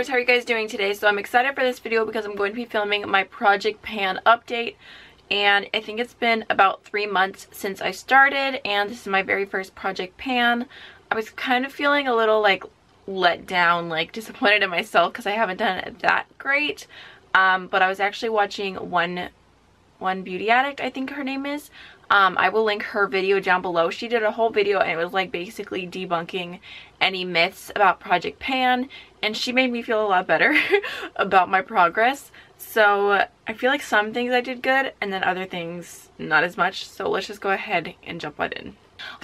YouTubers, how are you guys doing today? So I'm excited for this video because I'm going to be filming my Project Pan update, and I think it's been about 3 months since I started, and this is my very first Project Pan. I was kind of feeling a little like let down, like disappointed in myself because I haven't done it that great, but I was actually watching one Beauty Addict, I think her name is. I will link her video down below. She did a whole video and it was like basically debunking any myths about Project Pan, and she made me feel a lot better about my progress. So I feel like some things I did good and then other things not as much. So let's just go ahead and jump right in.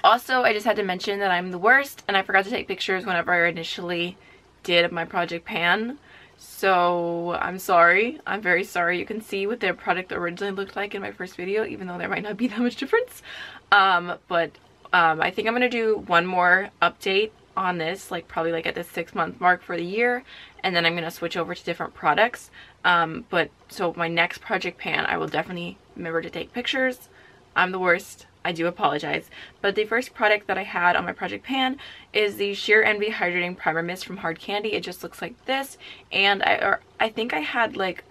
Also, I just had to mention that I'm the worst and I forgot to take pictures whenever I initially did my Project Pan. So I'm sorry. I'm very sorry. You can see what their product originally looked like in my first video, even though there might not be that much difference. But I think I'm going to do one more update on this, like probably like at the 6-month mark for the year, and then I'm going to switch over to different products. But so my next Project Pan, I will definitely remember to take pictures. I'm the worst. I do apologize. But the first product that I had on my Project Pan is the Sheer Envy Hydrating Primer Mist from Hard Candy. It just looks like this, and I think I had like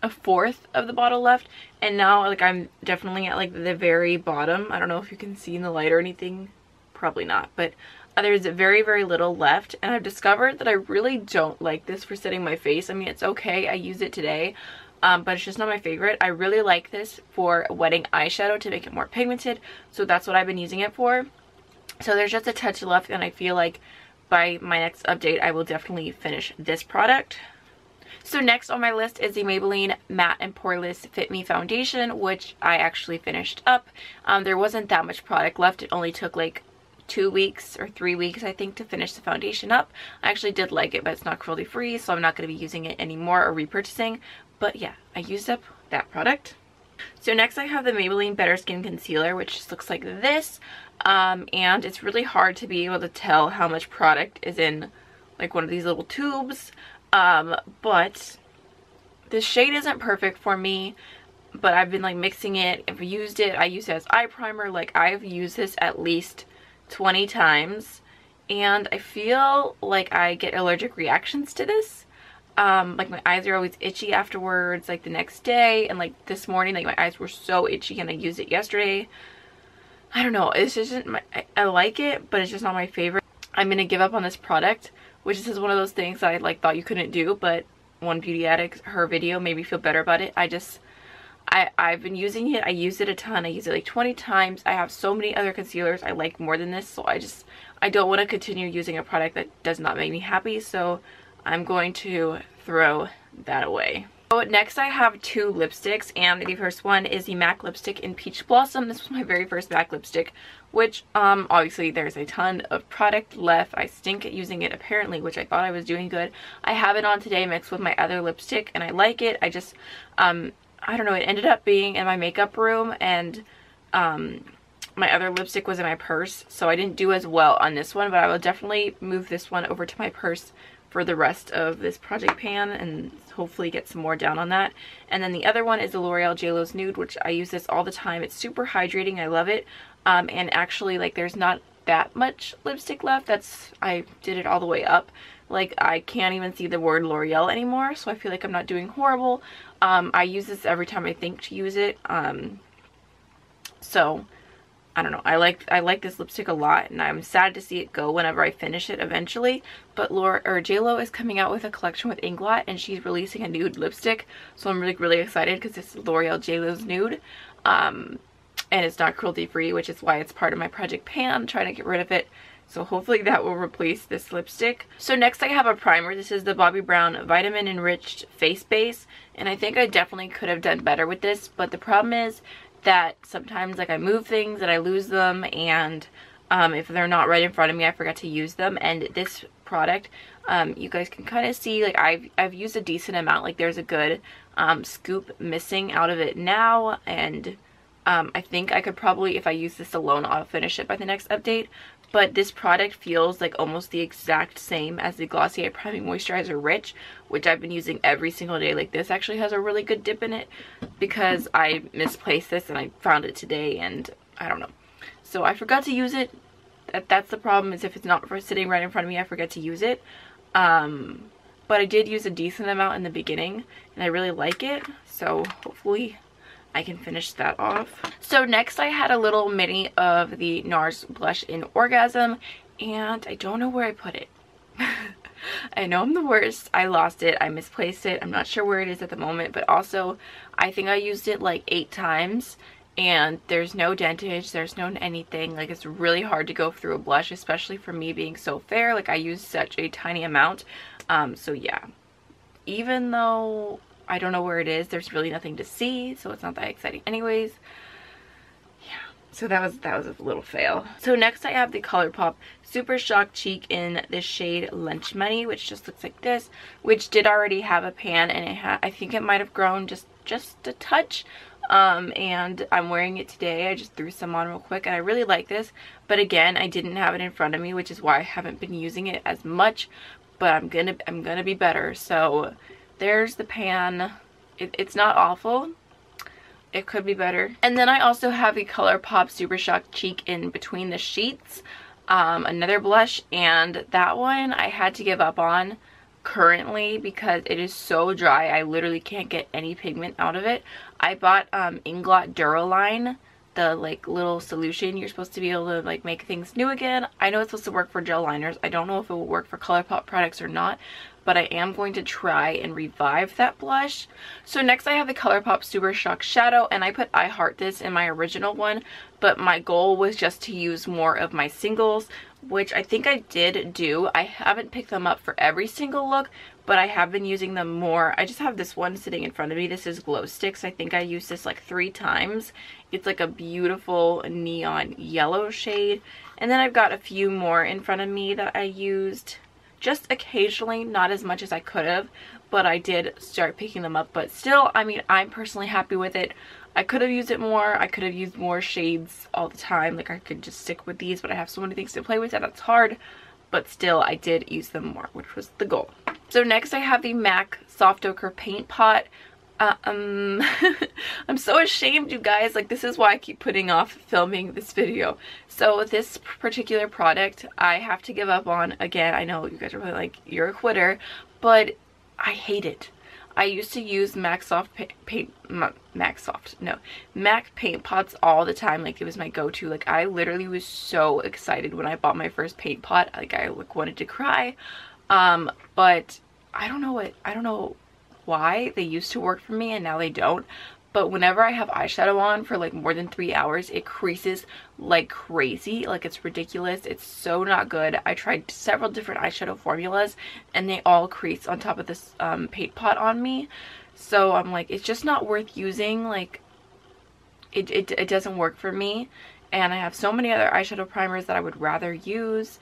a fourth of the bottle left, and now like I'm definitely at like the very bottom. I don't know if you can see in the light or anything, probably not, but there's very little left, and I've discovered that I really don't like this for setting my face. I mean, it's okay, I used it today, but it's just not my favorite. I really like this for wetting eyeshadow to make it more pigmented, so that's what I've been using it for. So there's just a touch left, and I feel like by my next update I will definitely finish this product. So next on my list is the Maybelline Matte and Poreless Fit Me Foundation, which I actually finished up. There wasn't that much product left. It only took like 2 weeks or 3 weeks, I think, to finish the foundation up. I actually did like it, but it's not cruelty free, so I'm not going to be using it anymore or repurchasing. But yeah, I used up that product. So next I have the Maybelline Better Skin Concealer, which just looks like this. And it's really hard to be able to tell how much product is in like one of these little tubes. But this shade isn't perfect for me, but I've been like mixing it. I've used it. I use it as eye primer. Like I've used this at least 20 times, and I feel like I get allergic reactions to this. Like my eyes are always itchy afterwards, like the next day, and like this morning, like my eyes were so itchy, and I used it yesterday. I don't know, it's just I like it, but it's just not my favorite. I'm gonna give up on this product, which is one of those things that I like thought you couldn't do, but one Beauty Addict, her video made me feel better about it. I've been using it. I use it a ton. I use it like 20 times. I have so many other concealers I like more than this, so I don't want to continue using a product that does not make me happy, so I'm going to throw that away. So next I have 2 lipsticks, and the first one is the MAC lipstick in Peach Blossom. This was my very first MAC lipstick, which obviously there's a ton of product left. I stink at using it apparently, which I thought I was doing good. I have it on today mixed with my other lipstick, and I like it. I just I don't know, it ended up being in my makeup room, and my other lipstick was in my purse, so I didn't do as well on this one, but I will definitely move this one over to my purse for the rest of this Project Pan and hopefully get some more down on that. And then the other one is the L'Oreal JLo's Nude, which I use this all the time. It's super hydrating. I love it. And actually, like, there's not that much lipstick left. I did it all the way up. Like, I can't even see the word L'Oreal anymore, so I feel like I'm not doing horrible. I use this every time I think to use it. So I don't know, I like this lipstick a lot, and I'm sad to see it go whenever I finish it eventually. But JLo is coming out with a collection with Inglot, and she's releasing a nude lipstick, so I'm really excited because this is L'Oreal JLo's Nude, and it's not cruelty free, which is why it's part of my Project Pan. I'm trying to get rid of it, so hopefully that will replace this lipstick. So next I have a primer. This is the Bobbi Brown Vitamin Enriched Face Base, and I think I definitely could have done better with this, but the problem is that sometimes like I move things and I lose them, and if they're not right in front of me I forget to use them. And this product, you guys can kind of see, like I've used a decent amount. Like there's a good scoop missing out of it now, and I think I could probably, if I use this alone, I'll finish it by the next update. But this product feels like almost the exact same as the Glossier Priming Moisturizer Rich, which I've been using every single day. Like this actually has a really good dip in it because I misplaced this and I found it today, and I don't know. So I forgot to use it. That's the problem, is if it's not sitting right in front of me, I forget to use it. but I did use a decent amount in the beginning and I really like it, so hopefully I can finish that off. So next I had a little mini of the NARS blush in Orgasm, and I don't know where I put it. I know I'm the worst. I lost it. I misplaced it. I'm not sure where it is at the moment, but also I think I used it like 8 times and there's no dentage, there's no anything. Like, it's really hard to go through a blush, especially for me being so fair. Like, I use such a tiny amount. So yeah, even though I don't know where it is, there's really nothing to see, so it's not that exciting anyways. Yeah, so that was a little fail. So next I have the Colourpop Super Shock Cheek in the shade Lunch Money, which just looks like this, which did already have a pan, and I think it might have grown just a touch. And I'm wearing it today. I just threw some on real quick and I really like this, but again, I didn't have it in front of me, which is why I haven't been using it as much, but I'm gonna be better. So there's the pan. It's not awful. It could be better. And then I also have the Colourpop Super Shock Cheek in Between the Sheets, another blush, and that one I had to give up on currently because it is so dry. I literally can't get any pigment out of it. I bought Inglot Duraline, the like little solution. You're supposed to be able to like make things new again. I know it's supposed to work for gel liners. I don't know if it will work for Colourpop products or not, but I am going to try and revive that blush. So next I have the Colourpop Super Shock Shadow, and I put I Heart This in my original one, but my goal was just to use more of my singles, which I think I did do. I haven't picked them up for every single look, but I have been using them more. I just have this one sitting in front of me. This is Glow Sticks. I think I used this like 3 times. It's like a beautiful neon yellow shade. And then I've got a few more in front of me that I used just occasionally, not as much as I could have, but I did start picking them up. But still, I mean, I'm personally happy with it. I could have used it more. I could have used more shades all the time. Like, I could just stick with these, but I have so many things to play with that that's hard. But still, I did use them more, which was the goal. So next I have the MAC Soft Ochre Paint Pot. I'm so ashamed, you guys. Like, this is why I keep putting off filming this video. So this particular product I have to give up on. Again, I know you guys are probably like, you're a quitter, but I hate it. I used to use MAC paint pots all the time. Like, it was my go-to. Like, I literally was so excited when I bought my first paint pot. Like, I wanted to cry. But I don't know why they used to work for me and now they don't. But whenever I have eyeshadow on for like more than 3 hours, it creases like crazy. Like, it's ridiculous. It's so not good. I tried several different eyeshadow formulas and they all crease on top of this paint pot on me. So I'm like, it's just not worth using. Like, it doesn't work for me. And I have so many other eyeshadow primers that I would rather use.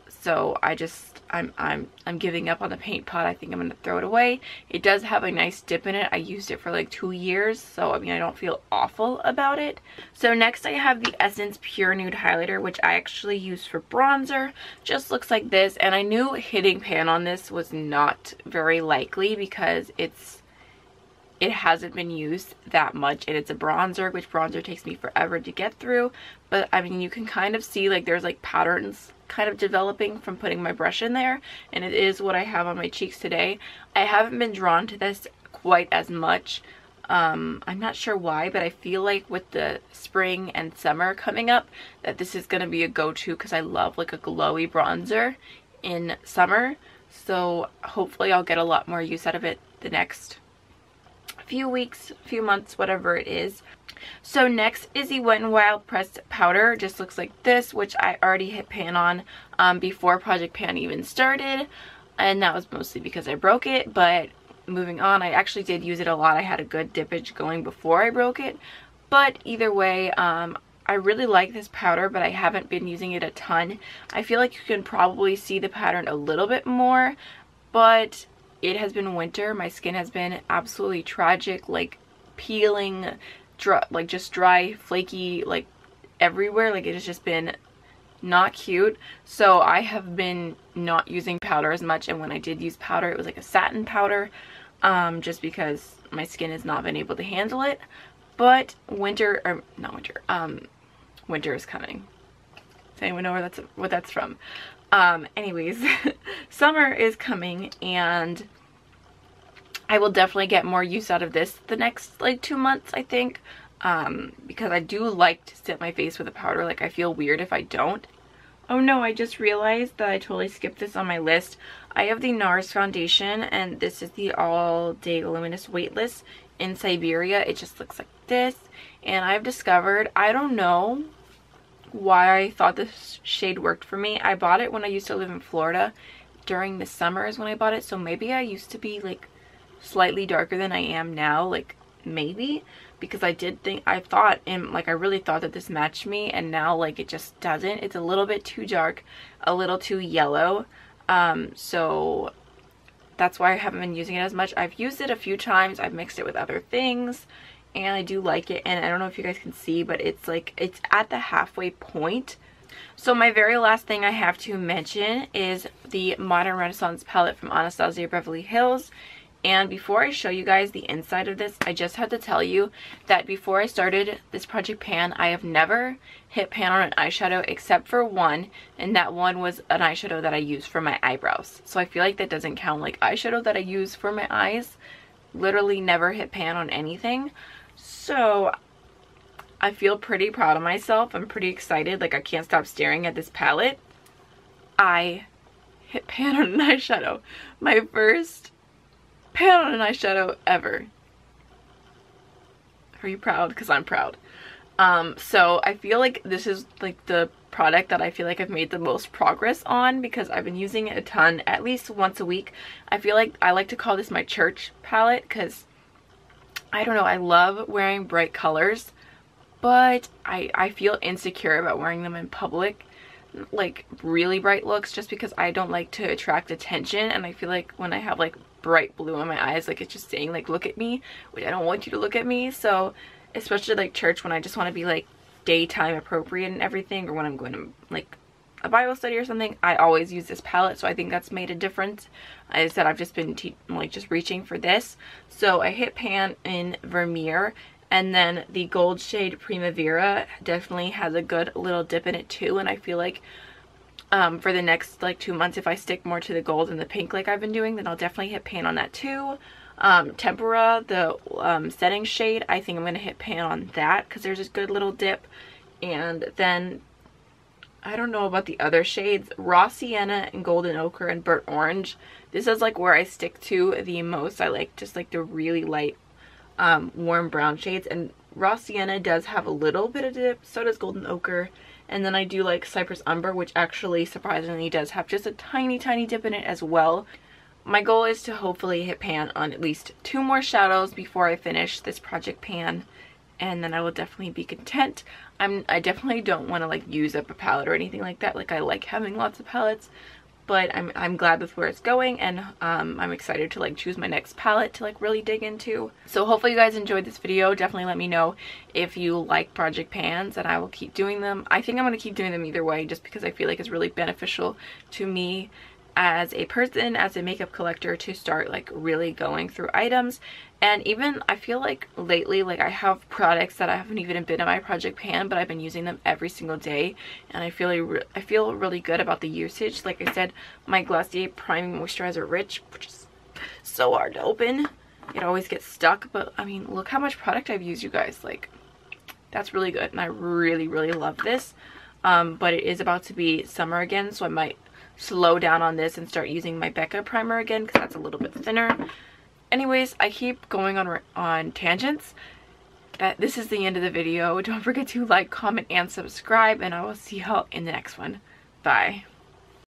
So I'm giving up on the paint pot. I think I'm going to throw it away. It does have a nice dip in it. I used it for like 2 years, so I mean, I don't feel awful about it. So next I have the Essence Pure Nude Highlighter, which I actually use for bronzer. Just looks like this, and I knew hitting pan on this was not very likely because it hasn't been used that much, and it's a bronzer, which bronzer takes me forever to get through. But I mean, you can kind of see like there's like patterns kind of developing from putting my brush in there, and it is what I have on my cheeks today. I haven't been drawn to this quite as much. I'm not sure why, but I feel like with the spring and summer coming up that this is going to be a go-to because I love like a glowy bronzer in summer. So hopefully I'll get a lot more use out of it the next few weeks, few months, whatever it is. So next is the Wet n Wild pressed powder. Just looks like this, which I already hit pan on before Project Pan even started, and that was mostly because I broke it. But moving on, I actually did use it a lot. I had a good dippage going before I broke it, but either way, I really like this powder, but I haven't been using it a ton. I feel like you can probably see the pattern a little bit more, but it has been winter. My skin has been absolutely tragic, like peeling, like just dry, flaky, like everywhere. Like, it has just been not cute. So I have been not using powder as much, and when I did use powder, it was like a satin powder, just because my skin has not been able to handle it. But winter is coming. Does anyone know what that's from? Anyways, summer is coming and I will definitely get more use out of this the next like 2 months, I think, because I do like to set my face with a powder. Like, I feel weird if I don't. Oh no, I just realized that I totally skipped this on my list. I have the NARS foundation, and this is the All Day Luminous Weightless in Siberia. It just looks like this, and I've discovered, I don't know why I thought this shade worked for me. I bought it when I used to live in Florida. During the summer is when I bought it, so maybe I used to be like slightly darker than I am now, like maybe, because I really thought that this matched me, and now like it just doesn't. It's a little bit too dark, a little too yellow, so that's why I haven't been using it as much. I've used it a few times, I've mixed it with other things, and I do like it. And I don't know if you guys can see, but it's like, it's at the halfway point. So my very last thing I have to mention is the Modern Renaissance palette from Anastasia Beverly Hills. And before I show you guys the inside of this, I just have to tell you that before I started this project pan, I have never hit pan on an eyeshadow except for one, and that one was an eyeshadow that I used for my eyebrows. So I feel like that doesn't count. Like, eyeshadow that I use for my eyes, literally never hit pan on anything. So I feel pretty proud of myself. I'm pretty excited. Like, I can't stop staring at this palette. I hit pan on an eyeshadow. My first pan on an eyeshadow ever. Are you proud? Because I'm proud. So I feel like this is like the product that I feel like I've made the most progress on, because I've been using it a ton, at least once a week. I feel like I like to call this my church palette, because I don't know, I love wearing bright colors, but I feel insecure about wearing them in public, like really bright looks, just because I don't like to attract attention. And I feel like when I have like bright blue in my eyes, like it's just saying like, look at me, which I don't want you to look at me. So especially like church, when I just want to be like daytime appropriate and everything, or when I'm going to like a Bible study or something, I always use this palette. So I think that's made a difference. I said I've just been just reaching for this. So I hit pan in Vermeer, and then the gold shade Primavera definitely has a good little dip in it too. And I feel like for the next like 2 months, if I stick more to the gold and the pink like I've been doing, then I'll definitely hit pan on that too. Tempera, the setting shade, I think I'm going to hit pan on that because there's a good little dip. And then I don't know about the other shades. Raw Sienna and Golden Ochre and Burnt Orange. This is like where I stick to the most. I like just like the really light warm brown shades, and Raw Sienna does have a little bit of dip, so does Golden Ochre. And then I do like Cypress Umber, which actually surprisingly does have just a tiny dip in it as well. My goal is to hopefully hit pan on at least 2 more shadows before I finish this project pan, and then I will definitely be content. I definitely don't want to like use up a palette or anything like that. Like, I like having lots of palettes, but I'm glad with where it's going, and I'm excited to like choose my next palette to like really dig into. So hopefully you guys enjoyed this video. Definitely let me know if you like project pans, and I will keep doing them. I think I'm going to keep doing them either way, just because I feel like it's really beneficial to me as a person, as a makeup collector, to start like really going through items. And even I feel like lately, like I have products that I haven't even been in my project pan, but I've been using them every single day, and I feel really good about the usage. Like I said, my Glossier Priming Moisturizer Rich, which is so hard to open, it always gets stuck, but I mean, look how much product I've used, you guys. Like, that's really good, and I really love this. But it is about to be summer again, so I might slow down on this and start using my Becca primer again, because that's a little bit thinner. Anyways, I keep going on tangents. This is the end of the video. Don't forget to like, comment, and subscribe, and I will see y'all in the next one. Bye.